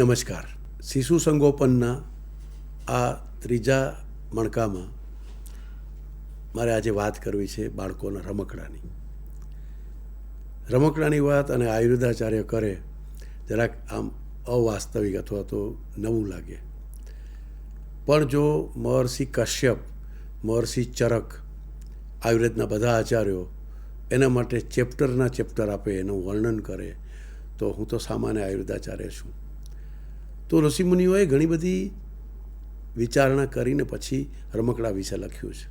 નમસ્કાર. શિશુ સંગોપનના આ ત્રીજા મણકામાં મારે આજે વાત કરવી છે બાળકોના રમકડાની. રમકડાની વાત અને આયુર્વેદાચાર્ય કરે જરાક આમ અવાસ્તવિક અથવા તો નવું લાગે, પણ જો મહર્ષિ કશ્યપ, મહર્ષિ ચરક, આયુર્વેદના બધા આચાર્યો એના માટે ચેપ્ટરના ચેપ્ટર આપે, એનું વર્ણન કરે, તો હું તો સામાન્ય આયુર્વેદાચાર્ય છું. તો ઋષિમુનિઓએ ઘણી બધી વિચારણા કરીને પછી રમકડા વિશે લખ્યું છે.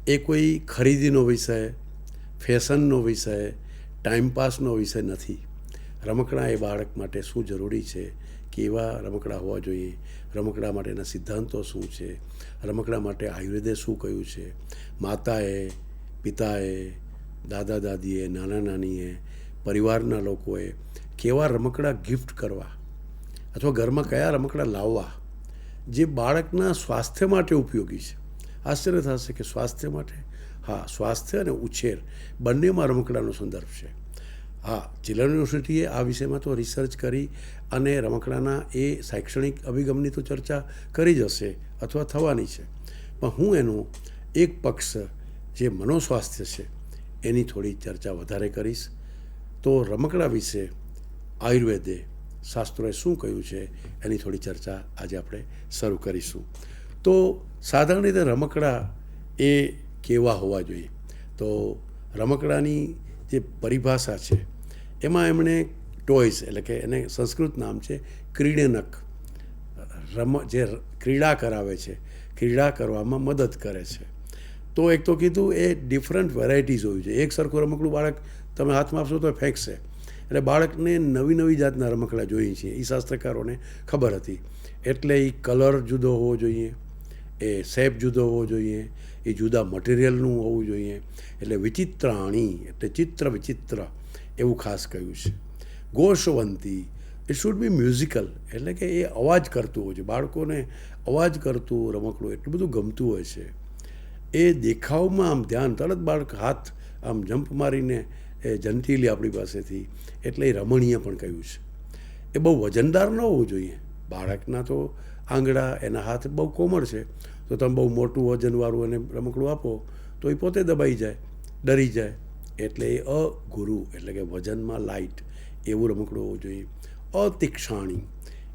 એ કોઈ ખરીદીનો વિષય, ફેશનનો વિષય, ટાઈમપાસનો વિષય નથી. રમકડા એ બાળક માટે શું જરૂરી છે, કેવા રમકડા હોવા જોઈએ, રમકડા માટેના સિદ્ધાંતો શું છે, રમકડા માટે આયુર્વેદે શું કહ્યું છે, માતાએ, પિતાએ, દાદા દાદીએ, નાના નાનીએ, પરિવારના લોકોએ કેવા રમકડા ગિફ્ટ કરવા અથવા ઘરમાં કયા રમકડા લાવવા જે બાળકના સ્વાસ્થ્ય માટે ઉપયોગી છે. આશ્ચર્ય થશે કે સ્વાસ્થ્ય માટે, હા, સ્વાસ્થ્ય અને ઉછેર બંનેમાં રમકડાનો સંદર્ભ છે. હા, ચિલ્ડ્રન યુનિવર્સિટીએ આ વિષયમાં તો રિસર્ચ કરી અને રમકડાના એ શૈક્ષણિક અભિગમની તો ચર્ચા કરી જ હશે અથવા થવાની છે, પણ હું એનો એક પક્ષ જે મનોસ્વાસ્થ્ય છે એની થોડી ચર્ચા વધારે કરીશ. તો રમકડા વિશે આયુર્વેદે, શાસ્ત્રોએ શું કહ્યું છે એની થોડી ચર્ચા આજે આપણે શરૂ કરીશું. તો સાધારણ રીતે રમકડા એ કેવા હોવા જોઈએ? તો રમકડાની જે પરિભાષા છે એમાં એમણે ટોયઝ, એટલે કે એને સંસ્કૃત નામ છે ક્રીડનક, જે ક્રીડા કરાવે છે, ક્રીડા કરવામાં મદદ કરે છે. તો એક તો કીધું એ ડિફરન્ટ વેરાયટીઝ હોવી જોઈએ. એક સરખું રમકડું બાળક તમે હાથમાં આપશો તો ફેંકશે. એટલે બાળકને નવી નવી જાતના રમકડા જોઈએ છે, એ શાસ્ત્રકારોને ખબર હતી. એટલે એ કલર જુદો હોવો જોઈએ, એ શેપ જુદો હોવો જોઈએ, એ જુદા મટીરિયલનું હોવું જોઈએ. એટલે વિચિત્રાણી એટલે ચિત્ર વિચિત્ર એવું ખાસ કહ્યું છે. ઘોષવંતી, ઇટ શુડ બી મ્યુઝિકલ, એટલે કે એ અવાજ કરતું હોય છે. બાળકોને અવાજ કરતું રમકડું એટલું બધું ગમતું હોય છે. એ દેખાવમાં આમ ધ્યાન, તરત બાળક હાથ આમ જમ્પ મારીને એ જંતી લે આપણી પાસેથી, એટલે એ રમણીય પણ કહ્યું છે. એ બહુ વજનદાર ન હોવું જોઈએ. બાળકના તો આંગળા, એના હાથ બહુ કોમળ છે, તો તમે બહુ મોટું વજનવાળું એને રમકડું આપો તો એ પોતે દબાઈ જાય, ડરી જાય. એટલે એ અગુરુ, એટલે કે વજનમાં લાઇટ એવું રમકડું હોવું જોઈએ. અતીક્ષાણી,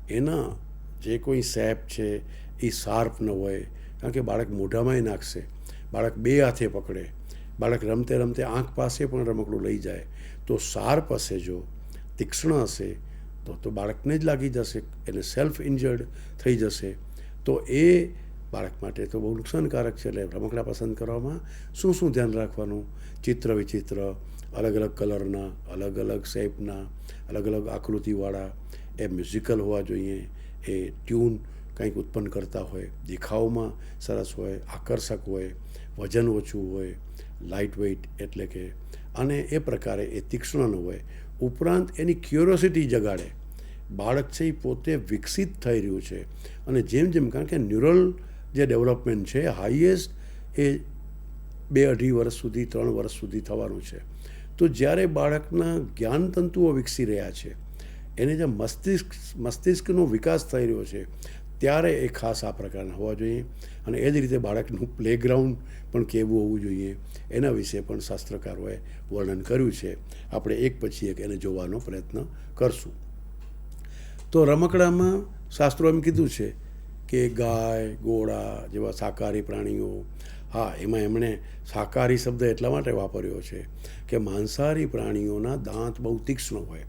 એના જે કોઈ શેપ છે એ શાર્પ ન હોય, કારણ કે બાળક મોઢામાંય નાખશે, બાળક બે હાથે પકડે, બાળક રમતે રમતે આંખ પાસે પણ રમકડું લઈ જાય. તો શાર્પ હશે, જો તીક્ષ્ણ હશે તો બાળકને જ લાગી જશે, એને સેલ્ફ ઇન્જર્ડ થઈ જશે. તો એ બાળક માટે તો બહુ નુકસાનકારક છે. એટલે રમકડા પસંદ કરવામાં શું શું ધ્યાન રાખવાનું? ચિત્ર વિચિત્ર, અલગ અલગ કલરના, અલગ અલગ શેપના, અલગ અલગ આકૃતિવાળા, એ મ્યુઝિકલ હોવા જોઈએ, એ ટ્યુન કંઈક ઉત્પન્ન કરતા હોય, દેખાવમાં સરસ હોય, આકર્ષક હોય, વજન ઓછું હોય, લાઇટ વેઇટ, એટલે કે અને એ પ્રકારે એ તીક્ષ્ણ ન હોય. ઉપરાંત એની ક્યુરોસિટી જગાડે. બાળક છે એ પોતે વિકસિત થઈ રહ્યું છે, અને જેમ જેમ, કારણ કે ન્યુરલ જે ડેવલપમેન્ટ છે હાઈએસ્ટ એ 2-2.5 વર્ષ સુધી, 3 વર્ષ સુધી થવાનું છે. તો જ્યારે બાળકના જ્ઞાનતંતુઓ વિકસી રહ્યા છે, એને જે મસ્તિષ્કનો વિકાસ થઈ રહ્યો છે, ત્યારે એ ખાસ આ પ્રકારના હોવા જોઈએ. અને એ જ રીતે બાળકનું પ્લેગ્રાઉન્ડ પણ કેવું હોવું જોઈએ, એના વિશે પણ શાસ્ત્રકારોએ વર્ણન કર્યું છે. આપણે એક પછી એક એને જોવાનો પ્રયત્ન કરશું. તો રમકડામાં શાસ્ત્રો એમ કીધું છે કે ગાય, ઘોડા જેવા શાકાહારી પ્રાણીઓ, હા, એમાં એમણે શાકાહારી શબ્દ એટલા માટે વાપર્યો છે કે માંસાહારી પ્રાણીઓના દાંત બહુ તીક્ષ્ણ હોય.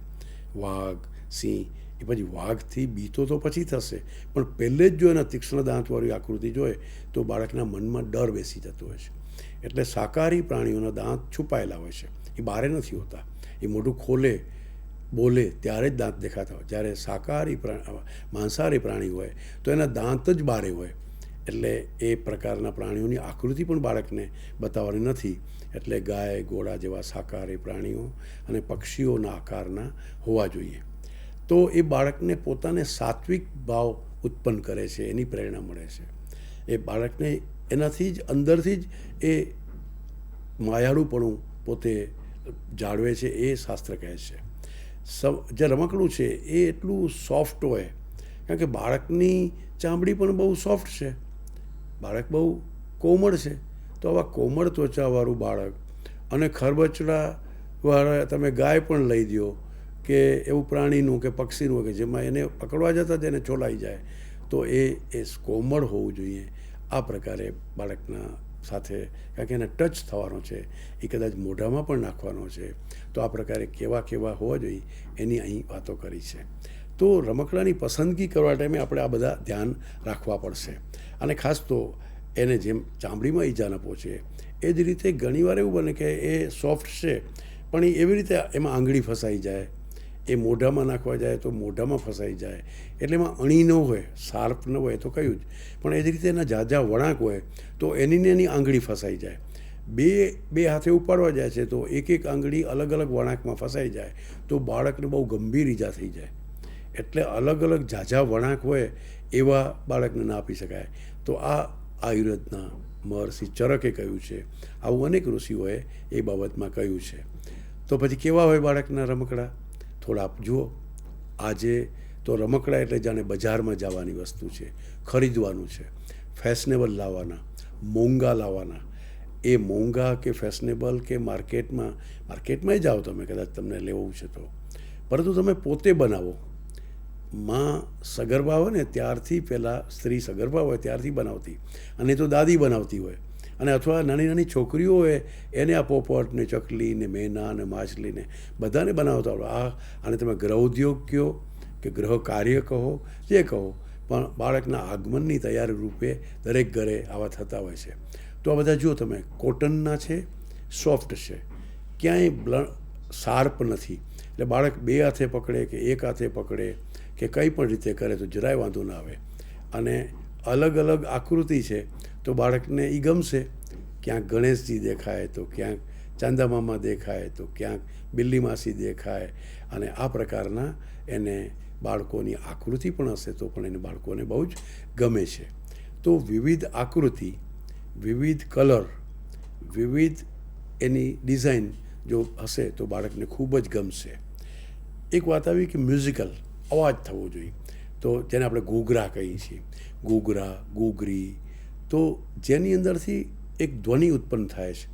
વાઘ, સિંહ, એ પછી વાઘથી બીતો તો પછી થશે, પણ પહેલે જ જો એના તીક્ષ્ણ દાંતવાળી આકૃતિ જોઈએ તો બાળકના મનમાં ડર બેસી જતો હોય છે. એટલે શાકાહારી પ્રાણીઓના દાંત છુપાયેલા હોય છે, એ બહાર નથી હોતા. એ મોઢું ખોલે, બોલે ત્યારે જ દાંત દેખાતા હોય. જ્યારે માંસાહારી પ્રાણી હોય તો એના દાંત જ બારે હોય. એટલે એ પ્રકારના પ્રાણીઓની આકૃતિ પણ બાળકને બતાવવાની નથી. એટલે ગાય, ઘોડા જેવા શાકાહારી પ્રાણીઓ અને પક્ષીઓના આકારના હોવા જોઈએ. તો એ બાળકને પોતાને સાત્વિક ભાવ ઉત્પન્ન કરે છે, એની પ્રેરણા મળે છે. એ બાળકને એનાથી જ અંદરથી જ એ માયાળુપણું પોતે જાળવે છે, એ શાસ્ત્ર કહે છે. જે રમકડું છે એ એટલું સોફ્ટ હોય, કારણ કે બાળકની ચામડી પણ બહુ સોફ્ટ છે, બાળક બહુ કોમળ છે. તો આવા કોમળ ત્વચાવાળું બાળક અને ખરબચડાવાળા તમે ગાય પણ લઈ દો કે એવું પ્રાણીનું કે પક્ષીનું કે જેમાં એને પકડવા જતાં જ એને છોલાઈ જાય, તો એ કોમળ હોવું જોઈએ. આ પ્રકારે બાળકના સાથે, કારણ કે એને ટચ થવાનો છે, એ કદાચ મોઢામાં પણ નાખવાનો છે, તો આ પ્રકારે કેવા કેવા હોવા જોઈએ એની અહીં વાતો કરી છે. તો રમકડાની પસંદગી કરવા ટાઈમે આપણે આ બધા ધ્યાન રાખવા પડશે. અને ખાસ તો એને જેમ ચામડીમાં ઈજા ન પહોંચે એ જ રીતે ઘણીવાર એવું બને કે એ સોફ્ટ છે પણ એ એવી રીતે એમાં આંગળી ફસાઈ જાય, એ મોઢામાં નાખવા જાય તો મોઢામાં ફસાઈ જાય, એટલે એમાં અણી ન હોય, શાર્પ ન હોય તો કહ્યું જ, પણ એ જ રીતે એના ઝાઝા વળાંક હોય તો એની ને એની આંગળી ફસાઈ જાય. બે હાથે ઉપાડવા જાય છે તો એક એક આંગળી અલગ અલગ વળાંકમાં ફસાઈ જાય તો બાળકને બહુ ગંભીર ઈજા થઈ જાય. એટલે અલગ અલગ ઝાઝા વળાંક હોય એવા બાળકને ના આપી શકાય. તો આ આયુર્વેદના મહર્ષિ ચરકે કહ્યું છે, આવું અનેક ઋષિઓએ એ બાબતમાં કહ્યું છે. તો પછી કેવા હોય બાળકના રમકડા થોડા આપ જુઓ. આજે તો રમકડા એટલે જાણે બજારમાં જવાની વસ્તુ છે, ખરીદવાનું છે, ફેશનેબલ લાવવાના, મોંઘા લાવવાના. એ મોંઘા કે ફેશનેબલ કે માર્કેટમાં જાઓ તમે, કદાચ તમને લેવું છે તો, પરંતુ તમે પોતે બનાવો. માં સગર્ભા હોય ને ત્યારથી પહેલાં સ્ત્રી સગર્ભા હોય ત્યારથી બનાવતી, અને તો દાદી બનાવતી હોય, અને અથવા નાની નાની છોકરીઓ હોય એને આ પોપટ ને ચકલી ને મેના ને માછલી ને બધાને બનાવતા હોય. આને તમે ગૃહ ઉદ્યોગ કહો કે ગૃહ કાર્ય કહો, જે કહો, પણ બાળકના આગમનની તૈયારી રૂપે દરેક ઘરે આવા થતા હોય છે. તો આ બધા જુઓ તમે, કોટનના છે, સોફ્ટ છે, ક્યાંય શાર્પ નથી, એટલે બાળક બે હાથે પકડે કે એક હાથે પકડે કે કંઈ પણ રીતે કરે તો જરાય વાંધો ના આવે. અને અલગ અલગ આકૃતિ છે તો બાળકને એ ગમશે. ક્યાંક ગણેશજી દેખાય તો ક્યાંક ચાંદામામા દેખાય તો ક્યાંક બિલ્લી માસી દેખાય, અને આ પ્રકારના એને બાળકોની આકૃતિ પણ હશે તો પણ એને બાળકોને બહુ જ ગમે છે. તો વિવિધ આકૃતિ, વિવિધ કલર, વિવિધ એની ડિઝાઇન જો હશે તો બાળકને ખૂબ જ ગમશે. એક વાત આવી કે મ્યુઝિકલ અવાજ થવો જોઈએ, તો જેને આપણે ઘૂઘરા કહીએ છીએ, ઘૂઘરા, ઘૂઘરી, તો જેની અંદરથી એક ધ્વનિ ઉત્પન્ન થાય છે.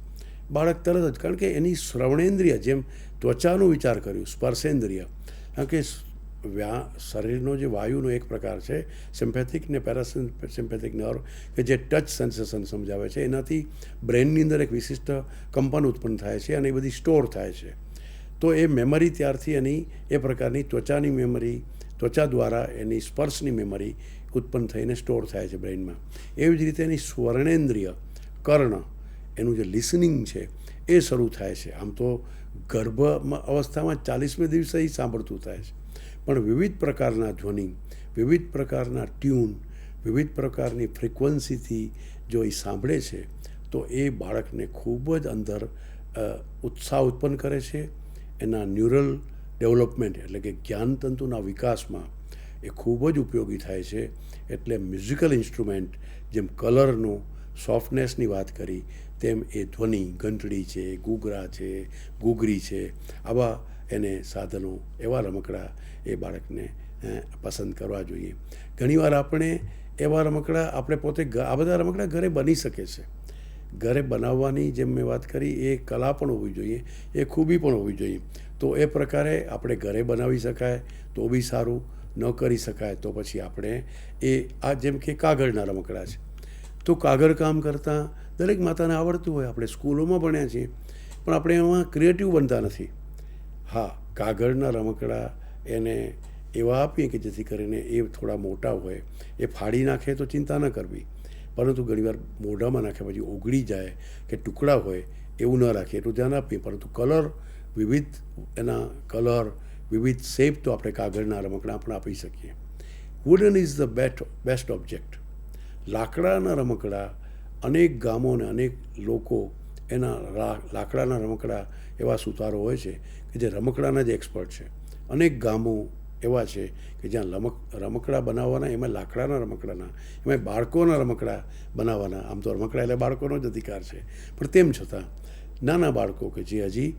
બાળક તરત જ, કારણ કે એની શ્રવણેન્દ્રિય, જેમ ત્વચાનો વિચાર કર્યું, સ્પર્શેન્દ્રિય, કારણ કે શરીરનો જે વાયુનો એક પ્રકાર છે સિમ્પેથિક ને પેરાસિમ્પેથિક નર્વ કે જે ટચ સેન્સેશન સમજાવે છે, એનાથી બ્રેનની અંદર એક વિશિષ્ટ કંપન ઉત્પન્ન થાય છે અને એ બધી સ્ટોર થાય છે. તો એ મેમરી ત્યારથી એની એ પ્રકારની ત્વચાની મેમરી, ત્વચા દ્વારા એની સ્પર્શની મેમરી ઉત્પન્ન થઈને સ્ટોર થાય છે બ્રેઇનમાં. એવી જ રીતે એની સ્વર્ણેન્દ્રિય, કર્ણ, એનું જે લિસનિંગ છે એ શરૂ થાય છે. આમ તો ગર્ભ અવસ્થામાં 40મે દિવસે એ સાંભળતું થાય છે, પણ વિવિધ પ્રકારના ધ્વનિ, વિવિધ પ્રકારના ટ્યુન, વિવિધ પ્રકારની ફ્રિકવન્સીથી જો એ સાંભળે છે તો એ બાળકને ખૂબ જ અંદર ઉત્સાહ ઉત્પન્ન કરે છે. એના ન્યુરલ ડેવલપમેન્ટ એટલે કે જ્ઞાનતંતુના વિકાસમાં એ ખૂબ જ ઉપયોગી થાય છે. એટલે મ્યુઝિકલ ઇન્સ્ટ્રુમેન્ટ, જેમ કલરનું સોફ્ટનેસની વાત કરી તેમ એ ધ્વનિ, ઘંટડી છે, ઘૂઘરા છે, ઘૂઘરી છે, આવા એને સાધનો, એવા રમકડા એ બાળકને પસંદ કરવા જોઈએ. ઘણીવાર આપણે એવા રમકડા, આપણે પોતે આ બધા રમકડા ઘરે બની શકે છે. ઘરે બનાવવાની જેમ મેં વાત કરી એ કલા પણ હોવી જોઈએ, એ ખૂબી પણ હોવી જોઈએ. તો એ પ્રકારે આપણે ઘરે બનાવી શકાય તો બી સારું, ન કરી શકાય તો પછી આપણે આ જેમ કે કાગળના રમકડા છે, તો કાગળ કામ કરતાં દરેક માતાને આવડતું હોય. આપણે સ્કૂલોમાં ભણ્યા છીએ પણ આપણે એમાં ક્રિએટિવ બનતા નથી. હા, કાગળના રમકડા એને એવા આપીએ કે જેથી કરીને એ થોડા મોટા હોય, એ ફાડી નાખે તો ચિંતા ન કરવી, પરંતુ ઘણીવાર મોઢામાં નાખ્યા પછી ઓગળી જાય કે ટુકડા હોય એવું ન રાખીએ, એટલું ધ્યાન આપીએ. પરંતુ કલર, વિવિધ એના કલર, વિવિધ શેપ તો આપણે કાગળના રમકડા પણ આપી શકીએ. Wooden is the best object. લાકડાના રમકડા, અનેક ગામો અને અનેક લોકો એના લાકડાના રમકડા, એવા સુતારો હોય છે કે જે રમકડાના જ એક્સપર્ટ છે. અનેક ગામો એવા છે કે જ્યાં રમકડા બનાવવાના, એમાં લાકડાના રમકડાના, એમાં બાળકોના રમકડા બનાવવાના. આમ તો રમકડા એટલે બાળકોનો જ અધિકાર છે, પણ તેમ છતાં નાના બાળકો કે જે હજી,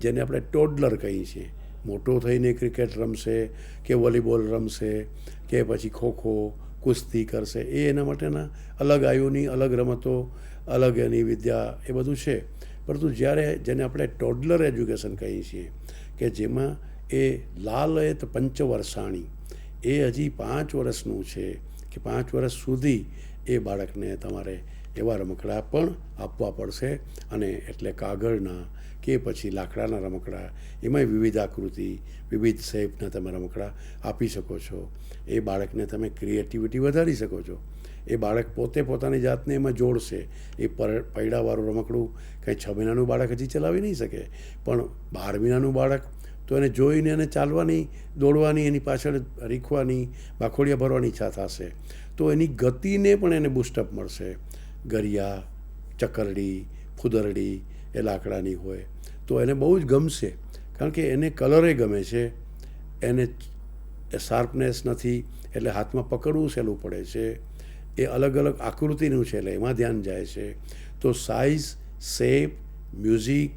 જેને આપણે ટોડલર કહીએ છીએ, મોટો થઈને ક્રિકેટ રમશે કે વોલીબોલ રમશે કે પછી ખોખો કુસ્તી કરશે, એ એના માટેના અલગ આયુની અલગ રમતો, અલગ એની વિદ્યા, એ બધું છે. પરંતુ જ્યારે જેને આપણે ટોડલર એજ્યુકેશન કહીએ છીએ કે જેમાં એ લાલયત પંચવર્ષાણી, એ હજી 5 વર્ષનું છે કે 5 વર્ષ સુધી એ બાળકને તમારે એવા રમકડા પણ આપવા પડશે. અને એટલે કાગળના કે પછી લાકડાના રમકડા, એમાંય વિવિધ આકૃતિ, વિવિધ શેપના તમે રમકડા આપી શકો છો. એ બાળકને તમે ક્રિએટિવિટી વધારી શકો છો. એ બાળક પોતે પોતાની જાતને એમાં જોડશે. એ પૈડાવાળું રમકડું કંઈ 6 મહિનાનું બાળક હજી ચલાવી નહીં શકે, પણ 12 મહિનાનું બાળક તો એને જોઈને એને ચાલવાની, દોડવાની, એની પાછળ રીખવાની, બાખોડિયા ભરવાની ઈચ્છા થશે. તો એની ગતિને પણ એને બુસ્ટઅપ મળશે. ગરિયા, ચકરડી, ફુદરડી એ લાકડાની હોય તો એને બહુ જ ગમશે, કારણ કે એને કલરે ગમે છે, એને શાર્પનેસ નથી એટલે હાથમાં પકડવું સહેલું પડે છે, એ અલગ અલગ આકૃતિનું છે એટલે એમાં ધ્યાન જાય છે. તો સાઇઝ, શેપ, મ્યુઝિક,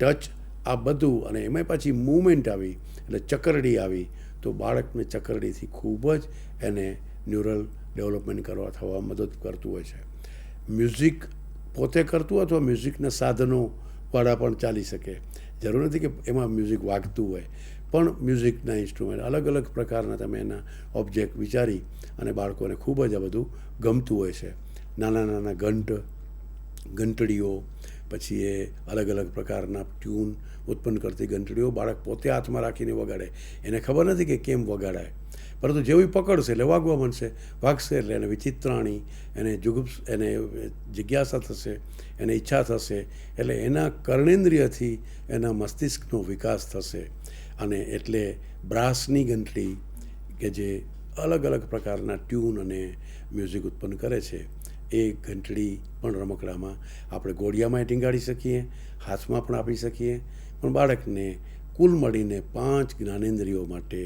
ટચ, આ બધું, અને એમાં પાછી મૂવમેન્ટ આવી એટલે ચકરડી આવી, તો બાળકને ચકરડીથી ખૂબ જ એને ન્યુરલ ડેવલપમેન્ટ થવા મદદ કરતું હોય છે. મ્યુઝિક પોતે કરતું અથવા મ્યુઝિકના સાધનોવાળા પણ ચાલી શકે. જરૂર નથી કે એમાં મ્યુઝિક વાગતું હોય, પણ મ્યુઝિકના ઇન્સ્ટ્રુમેન્ટ, અલગ અલગ પ્રકારના તમે એના ઓબ્જેક્ટ વિચારી અને બાળકોને ખૂબ જ આ બધું ગમતું હોય છે. નાના નાના ઘંટડીઓ, પછી એ અલગ અલગ પ્રકારના ટ્યુન ઉત્પન્ન કરતી ઘંટડીઓ બાળક પોતે હાથમાં રાખીને વગાડે. એને ખબર નથી કે કેમ વગાડાય, પરંતુ જેવું પકડશે એટલે વાગવા માંડશે, વાગશે એટલે એને વિચિત્રાણી, એને જિજ્ઞાસા થશે, એને ઈચ્છા થશે, એટલે એના કર્ણેન્દ્રિયથી એના મસ્તિષ્કનો વિકાસ થશે. અને એટલે બ્રાસની ઘંટડી કે જે અલગ અલગ પ્રકારના ટ્યુન અને મ્યુઝિક ઉત્પન્ન કરે છે, એ ઘંટડી પણ રમકડામાં આપણે ઘોડિયામાં ટીંગાડી શકીએ, હાથમાં પણ આપી શકીએ. પણ બાળકને કુલ મળીને 5 જ્ઞાનેન્દ્રિયો માટે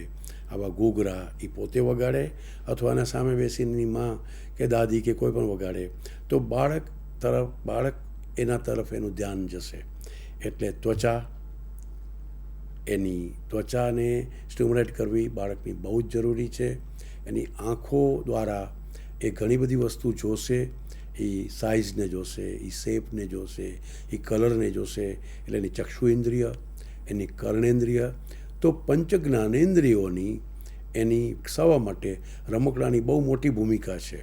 આવા ઘૂઘરા એ પોતે વગાડે અથવા એના સામે બેસીને માં કે દાદી કે કોઈ પણ વગાડે, તો બાળક એના તરફ એનું ધ્યાન જશે. એટલે ત્વચાને સ્ટિમ્યુલેટ કરવી બાળકની બહુ જ જરૂરી છે. એની આંખો દ્વારા એ ઘણી બધી વસ્તુ જોશે, એ સાઇઝને જોશે, એ શેપને જોશે, એ કલરને જોશે. એટલે એની ચક્ષુ ઇન્દ્રિય, એની કર્ણેન્દ્રિય, તો પંચ જ્ઞાનેન્દ્રિયોની એની વિકસાવવા માટે રમકડાની બહુ મોટી ભૂમિકા છે.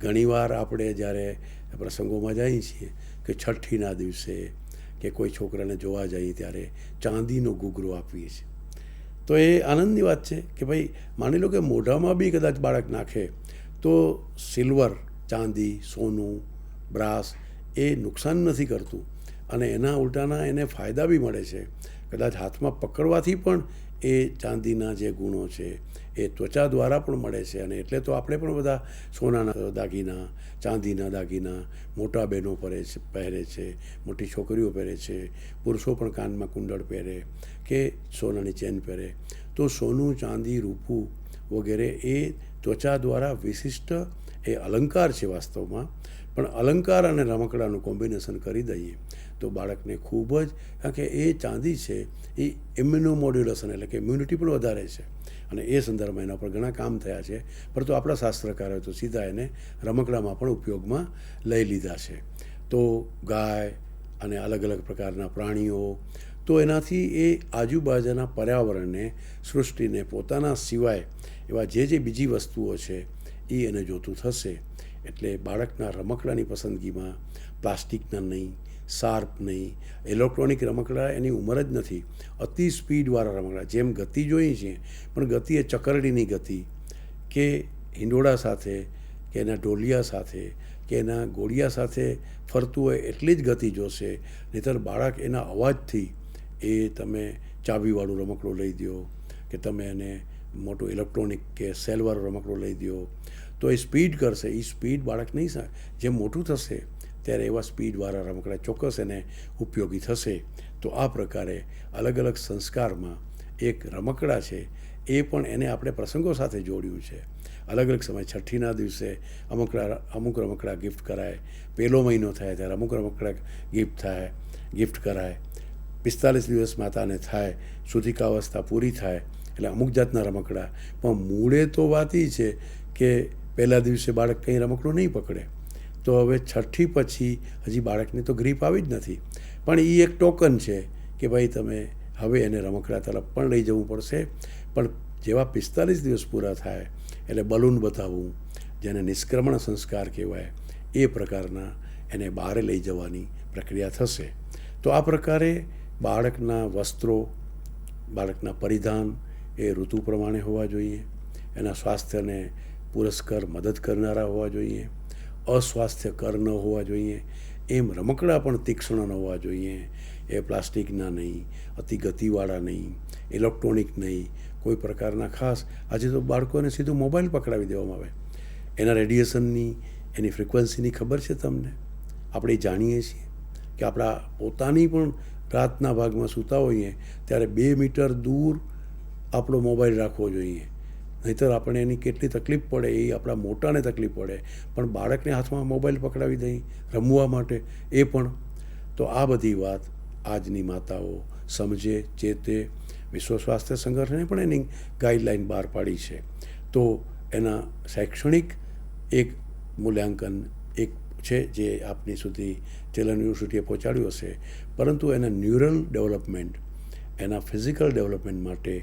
ઘણીવાર આપણે જ્યારે પ્રસંગોમાં જઈએ છીએ કે છઠ્ઠીના દિવસે કે કોઈ છોકરાને જોવા જઈએ ત્યારે ચાંદીનો ઘૂઘરો આપીએ છીએ, તો એ આનંદની વાત છે કે ભાઈ માની લો કે મોઢામાં બી કદાચ બાળક નાખે તો સિલ્વર, ચાંદી, સોનું, બ્રાસ એ નુકસાન નથી કરતું, અને એના ઉલટાના એને ફાયદા બી મળે છે. કદાચ હાથમાં પકડવાથી પણ એ ચાંદીના જે ગુણો છે એ ત્વચા દ્વારા પણ મળે છે. અને એટલે તો આપણે પણ બધા સોનાના દાગીના, ચાંદીના દાગીના મોટા બહેનો પહેરે છે, મોટી છોકરીઓ પહેરે છે, પુરુષો પણ કાનમાં કુંડળ પહેરે કે સોનાની ચેન પહેરે. તો સોનું, ચાંદી, રૂપું વગેરે એ ત્વચા દ્વારા વિશિષ્ટ એ અલંકાર છે વાસ્તવમાં. પણ અલંકાર અને રમકડાનું કોમ્બિનેશન કરી દઈએ તો બાળકને ખૂબ જ, કારણ કે એ ચાંદી છે એ ઇમ્યુનોમોડ્યુલેશન એટલે કે ઇમ્યુનિટી પણ વધારે છે, અને એ સંદર્ભમાં એના પર ઘણા કામ થયા છે. પરંતુ આપણા શાસ્ત્રકારોએ તો સીધા એને રમકડામાં પણ ઉપયોગમાં લઈ લીધા છે. તો ગાય અને અલગ અલગ પ્રકારના પ્રાણીઓ, તો એનાથી એ આજુબાજુના પર્યાવરણને, સૃષ્ટિને પોતાના સિવાય એવા જે બીજી વસ્તુઓ છે એ એને જોતું થશે. એટલે બાળકના રમકડાની પસંદગીમાં પ્લાસ્ટિકના નહીં, શાર્પ નહીં, ઇલેક્ટ્રોનિક રમકડા એની ઉંમર જ નથી. અતિ સ્પીડવાળા રમકડા, જેમ ગતિ જોઈએ છીએ, પણ ગતિ એ ચકરડીની ગતિ કે હિંડોળા સાથે કે એના ઢોલિયા સાથે કે એના ઘોડિયા સાથે ફરતું હોય એટલી જ ગતિ જોશે. નહીંતર બાળક એના અવાજથી, એ તમે ચાબીવાળું રમકડું લઈ દો કે તમે એને મોટું ઇલેક્ટ્રોનિક કે સેલવાળું રમકડું લઈ દો તો એ સ્પીડ કરશે. એ સ્પીડ બાળક નહીં, જેમ મોટું થશે ત્યારે એવા સ્પીડવાળા રમકડા ચોક્કસ એને ઉપયોગી થશે. તો આ પ્રકારે અલગ અલગ સંસ્કારમાં એક રમકડા છે એ પણ એને આપણે પ્રસંગો સાથે જોડ્યું છે. અલગ અલગ સમય, છઠ્ઠીના દિવસે અમુક રમકડા ગિફ્ટ કરાય, પહેલો મહિનો થાય ત્યારે અમુક રમકડા ગિફ્ટ કરાય, 45 દિવસ માતાને થાય, શુદ્ધિકાવસ્થા પૂરી થાય એટલે અમુક જાતના રમકડા. પણ મૂળે તો વાત એ છે કે પહેલા દિવસે બાળક કંઈ રમકડું નહીં પકડે, તો હવે છઠ્ઠી પછી હજી બાળકને તો ગ્રીપ આવી જ નથી, પણ એ એક ટોકન છે કે ભાઈ તમે હવે એને રમકડા તરફ પણ લઈ જવું પડશે. પણ જેવા 45 દિવસ પૂરા થાય એટલે બલૂન બતાવવું, જેને નિષ્ક્રમણ સંસ્કાર કહેવાય, એ પ્રકારના એને બહાર લઈ જવાની પ્રક્રિયા થશે. તો આ પ્રકારે બાળકના વસ્ત્રો, બાળકના પરિધાન એ ઋતુ પ્રમાણે હોવા જોઈએ, એના સ્વાસ્થ્યને પુરસ્કાર મદદ કરનારા હોવા જોઈએ, અસ્વાસ્થ્યકર ન હોવા જોઈએ. એમ રમકડા પણ તીક્ષ્ણ ન હોવા જોઈએ, એ પ્લાસ્ટિકના નહીં, અતિ ગતિવાળા નહીં, ઇલેક્ટ્રોનિક નહીં, કોઈ પ્રકારના ખાસ. આજે તો બાળકોને સીધું મોબાઈલ પકડાવી દેવામાં આવે. એના રેડિયેશનની, એની ફ્રિકવન્સીની ખબર છે તમને? આપણે જાણીએ છીએ કે આપણા પોતાની પણ રાતના ભાગમાં સૂતા હોઈએ ત્યારે 2 મીટર દૂર આપણો મોબાઈલ રાખવો જોઈએ, નહીંતર આપણે એની કેટલી તકલીફ પડે, એ આપણા મોટાને તકલીફ પડે. પણ બાળકને હાથમાં મોબાઈલ પકડાવી દઈ રમવા માટે, એ પણ. તો આ બધી વાત આજની માતાઓ સમજે, ચેતે. વિશ્વ સ્વાસ્થ્ય સંગઠને પણ એની ગાઈડલાઈન બહાર પાડી છે. તો એના શૈક્ષણિક એક મૂલ્યાંકન એક છે જે આપની સુધી ચિલ્ડ્રન યુનિવર્સિટીએ પહોંચાડ્યું હશે, પરંતુ એના ન્યુરલ ડેવલપમેન્ટ, એના ફિઝિકલ ડેવલપમેન્ટ માટે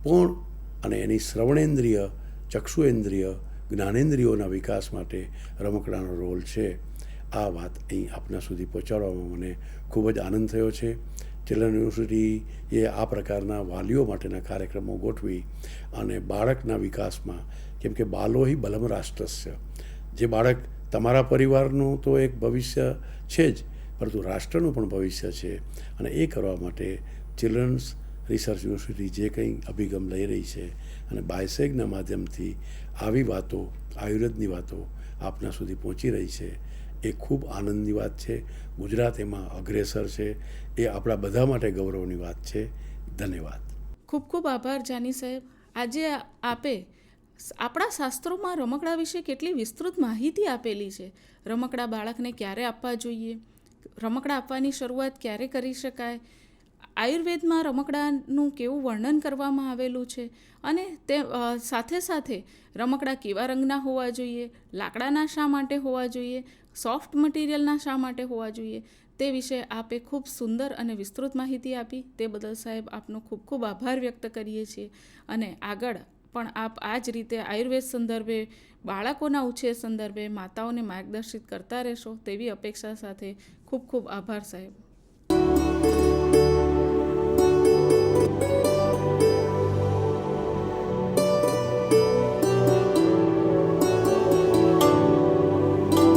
પણ અને એની શ્રવણેન્દ્રિય, ચક્ષુએન્દ્રિય, જ્ઞાનેન્દ્રિયોના વિકાસ માટે રમકડાનો રોલ છે. આ વાત અહીં આપના સુધી પહોંચાડવામાં મને ખૂબ જ આનંદ થયો છે. ચિલ્ડ્રન યુનિવર્સિટીએ આ પ્રકારના વાલીઓ માટેના કાર્યક્રમો ગોઠવી અને બાળકના વિકાસમાં, કેમ કે બાલો હિ બલમ રાષ્ટ્રસ્ય, જે બાળક તમારા પરિવારનું તો એક ભવિષ્ય છે જ, પરંતુ રાષ્ટ્રનું પણ ભવિષ્ય છે. અને એ કરવા માટે ચિલ્ડ્રન્સ રિસર્ચ યુનિવર્સિટી જે કંઈ અભિગમ લઈ રહી છે અને બાયસેગના માધ્યમથી આવી વાતો, આયુર્વેદની વાતો આપના સુધી પહોંચી રહી છે, એ ખૂબ આનંદની વાત છે. ગુજરાત એમાં અગ્રેસર છે, એ આપણા બધા માટે ગૌરવની વાત છે. ધન્યવાદ. ખૂબ ખૂબ આભાર જાની સાહેબ. આજે આપે આપણા શાસ્ત્રોમાં રમકડા વિશે કેટલી વિસ્તૃત માહિતી આપેલી છે. રમકડા બાળકને ક્યારે આપવા જોઈએ, રમકડા આપવાની શરૂઆત ક્યારે કરી શકાય, આયુર્વેદમાં રમકડાનું કેવું વર્ણન કરવામાં આવેલું છે, અને તે સાથે સાથે રમકડા કેવા રંગના હોવા જોઈએ, લાકડાના શા માટે હોવા જોઈએ, સોફ્ટ મટીરિયલના શા માટે હોવા જોઈએ, તે વિશે આપે ખૂબ સુંદર અને વિસ્તૃત માહિતી આપી. તે બદલ સાહેબ આપનો ખૂબ ખૂબ આભાર વ્યક્ત કરીએ છીએ. અને આગળ પણ આપ આ જ રીતે આયુર્વેદ સંદર્ભે, બાળકોના ઉછેર સંદર્ભે માતાઓને માર્ગદર્શિત કરતા રહેશો તેવી અપેક્ષા સાથે ખૂબ ખૂબ આભાર સાહેબ.